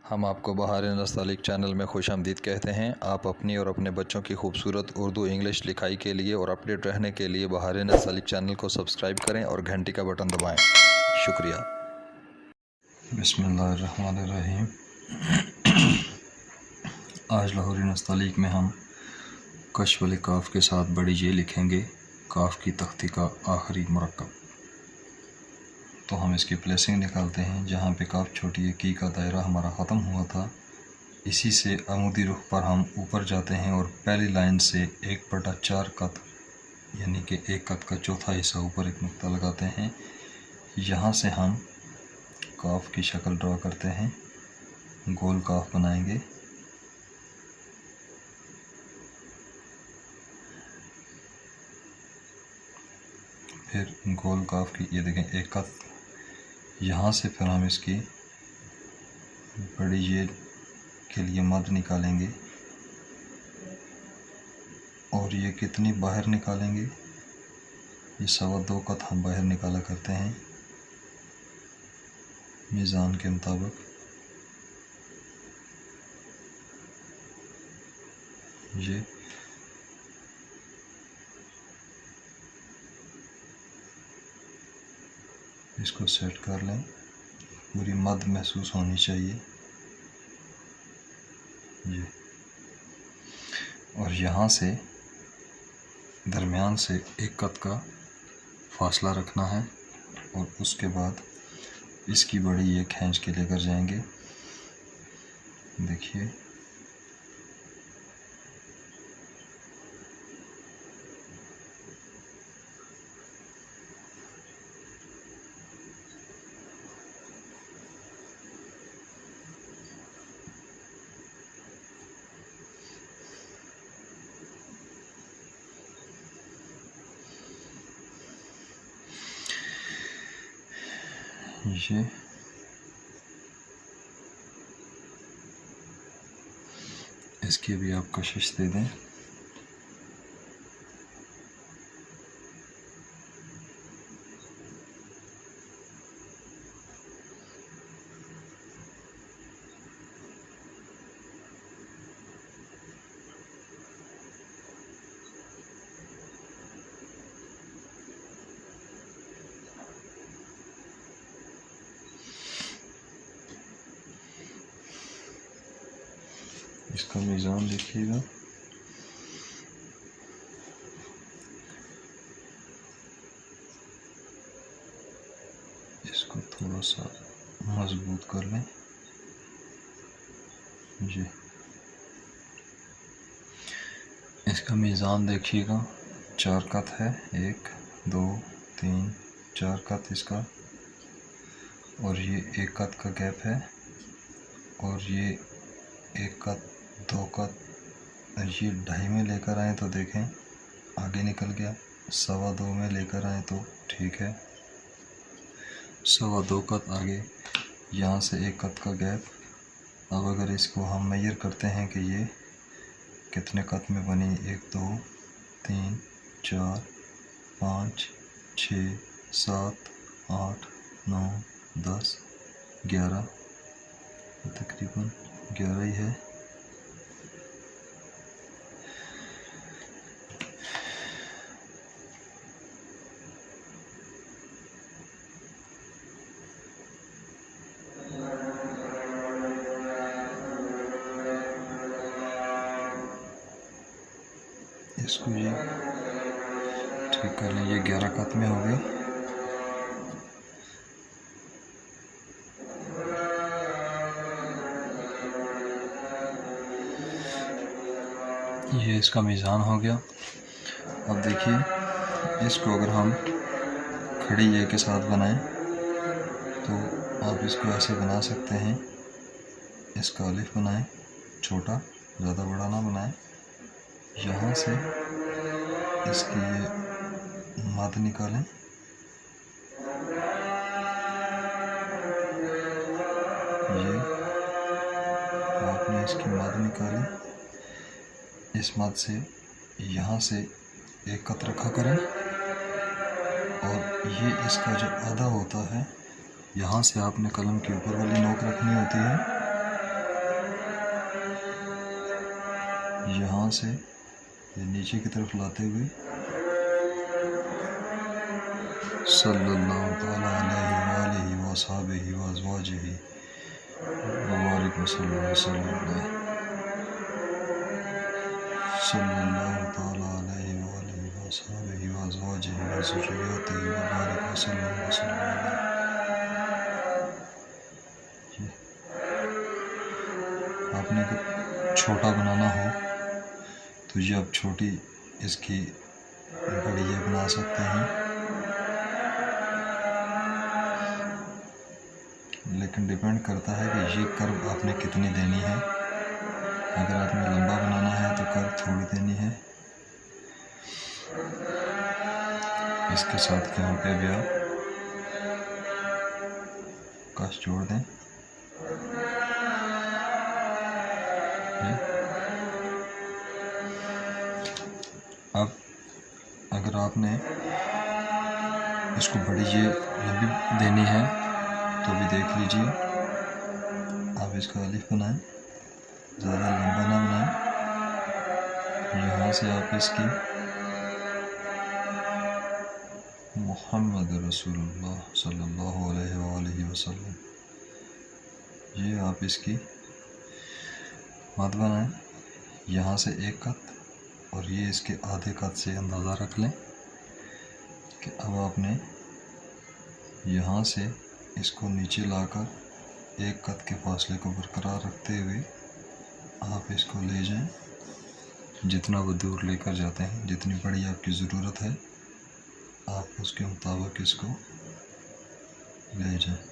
हम आपको बहार नस्तालिक चैनल में खुशामदीद कहते हैं। आप अपनी और अपने बच्चों की खूबसूरत उर्दू इंग्लिश लिखाई के लिए और अपडेट रहने के लिए बहार नस्तालिक चैनल को सब्सक्राइब करें और घंटी का बटन दबाएं। शुक्रिया। बिस्मिल्लाहिर्रहमानिर्रहीम। आज लाहौरी नस्तालिक में हम कश वाले काफ के साथ बड़ी जे लिखेंगे। काफ की तख्ती का आखिरी मुरक्कब। तो हम इसकी प्लेसिंग निकालते हैं। जहाँ पे काफ छोटी की का दायरा हमारा ख़त्म हुआ था, इसी से अमूदी रुख पर हम ऊपर जाते हैं और पहली लाइन से 1/4 कत यानी कि 1 कत का चौथा हिस्सा ऊपर एक नुक्ता लगाते हैं। यहाँ से हम काफ की शक्ल ड्रा करते हैं, गोल काफ बनाएंगे। फिर गोल काफ की ये देखें 1 कत। यहाँ से फिर हम इसकी बड़ी ये के लिए मद निकालेंगे और ये कितनी बाहर निकालेंगे, ये 2.25 कत हम बाहर निकाला करते हैं मीज़ान के मुताबिक। ये इसको सेट कर लें, पूरी मद महसूस होनी चाहिए ये। और यहाँ से दरमियान से 1 कत का फासला रखना है और उसके बाद इसकी बड़ी ये खींच के लेकर जाएंगे। देखिए ये इसकी भी आप कशिश दे दें। इसका मीज़ान देखिएगा, इसको थोड़ा सा मजबूत कर लें जी। इसका मीज़ान देखिएगा 4 कत है, 1 2 3 4 कत इसका, और ये 1 कत का गैप है, और ये 1 कत 2 कत। ये 2.5 में लेकर आए तो देखें आगे निकल गया, 2.25 में लेकर आए तो ठीक है, 2.25 कत आगे, यहाँ से 1 कत का गैप। अब अगर इसको हम मेजर करते हैं कि ये कितने कत में बनी, 1 2 3 4 5 6 7 8 9 10 11, तकरीबन 11 ही है। इसको ये ठीक कर लें, ये 11 कत में हो गई। ये इसका मीज़ान हो गया। अब देखिए इसको अगर हम खड़ी ये के साथ बनाएं तो आप इसको ऐसे बना सकते हैं। इसका अलिफ बनाएं छोटा, ज़्यादा बड़ा ना बनाएं। यहाँ से इसकी ये मद निकालें, ये आपने इसकी मद निकाली। इस मद से यहाँ से 1 कत रखा करें, और ये इसका जो आधा होता है यहाँ से आपने कलम के ऊपर वाली नोक रखनी होती है यहाँ से ये नीचे की तरफ लाते हुए सल्लल्लाहु तआला अलैहि व असहाबिही व अज़वाजिही व बारिक वसल्लम सल्लल्लाहु तआला अलैहि व असहाबिही व अज़वाजिही व ज़ुर्रिय्यतिही व बारिक वसल्लम। आपने अगर छोटा बनाना हो तो ये आप छोटी इसकी बड़ी ये बना सकते हैं, लेकिन डिपेंड करता है कि ये कर्व आपने कितनी देनी है। अगर आपने लंबा बनाना है तो कर्व थोड़ी देनी है। इसके साथ यहाँ पे भी आप कश जोड़ दें। अब अगर आपने इसको बड़ी ये लंबी देनी है तो भी देख लीजिए, आप इसका अलिफ बनाएं, ज़्यादा लंबा ना बनाएं। यहाँ से आप इसकी मुहम्मद रसूलुल्लाह सल्लल्लाहु अलैहि वसल्लम, ये आप इसकी मत बनाएं। यहाँ से एक कत और ये इसके आधे कत से अंदाज़ा रख लें कि अब आपने यहाँ से इसको नीचे लाकर एक कत के फासले को बरकरार रखते हुए आप इसको ले जाएं। जितना वो दूर लेकर जाते हैं, जितनी बड़ी आपकी ज़रूरत है, आप उसके मुताबिक इसको ले जाएं।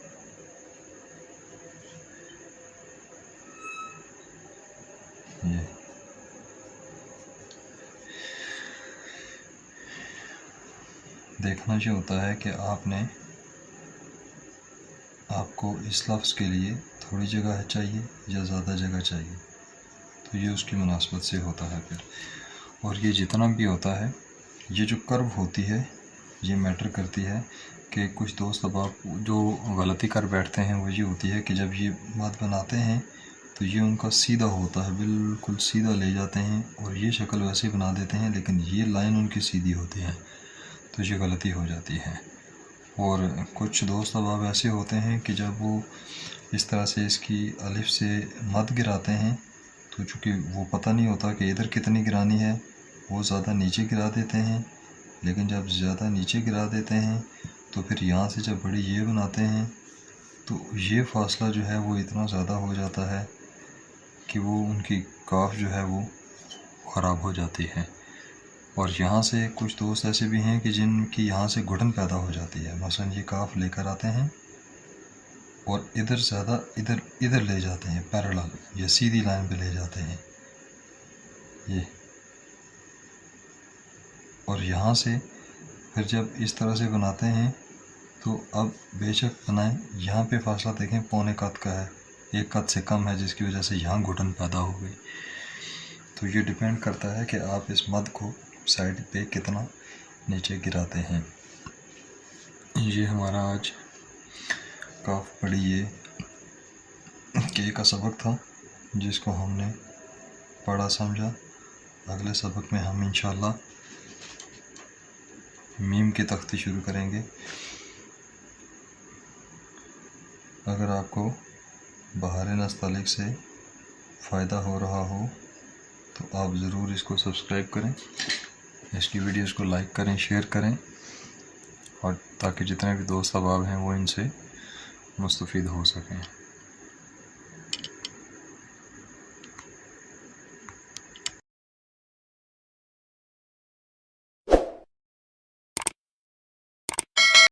ये देखना ये होता है कि आपको इस लफ्ज़ के लिए थोड़ी जगह चाहिए या ज़्यादा जगह चाहिए, तो ये उसकी मुनासबत से होता है फिर। और ये जितना भी होता है, ये जो कर्व होती है ये मैटर करती है कि कुछ दोस्त अब आप जो गलती कर बैठते हैं वो ये होती है कि जब ये बात बनाते हैं तो ये उनका सीधा होता है, बिल्कुल सीधा ले जाते हैं और ये शक्ल वैसे बना देते हैं, लेकिन ये लाइन उनकी सीधी होती है, तो ये गलती हो जाती है। और कुछ दोस्त अब आप ऐसे होते हैं कि जब वो इस तरह से इसकी अलिफ से मद गिराते हैं तो चूँकि वो पता नहीं होता कि इधर कितनी गिरानी है, वो ज़्यादा नीचे गिरा देते हैं। लेकिन जब ज़्यादा नीचे गिरा देते हैं तो फिर यहाँ से जब बड़ी ये बनाते हैं तो ये फ़ासला जो है वो इतना ज़्यादा हो जाता है कि वो उनकी काफ जो है वो ख़राब हो जाती है। और यहाँ से कुछ दोस्त ऐसे भी हैं कि जिनकी यहाँ से घुटन पैदा हो जाती है। मसलन ये काफ लेकर आते हैं और इधर ज़्यादा इधर ले जाते हैं, पैरेलल या सीधी लाइन पे ले जाते हैं ये। और यहाँ से फिर जब इस तरह से बनाते हैं तो अब बेशक बनाएं, यहाँ पे फासला देखें पौने कद का है, एक कद से कम है, जिसकी वजह से यहाँ घुटन पैदा हो गई। तो ये डिपेंड करता है कि आप इस मद को साइड पे कितना नीचे गिराते हैं। ये हमारा आज काफ़ बड़ी ये के का सबक था जिसको हमने पढ़ा समझा। अगले सबक में हम इंशाल्लाह मीम की तख्ती शुरू करेंगे। अगर आपको बहार नस्तालिक से फ़ायदा हो रहा हो तो आप ज़रूर इसको सब्सक्राइब करें, इसकी वीडियोस को लाइक करें, शेयर करें, और ताकि जितने भी दोस्त अहबाब हैं वो इनसे मुस्तफ़ीद हो सकें।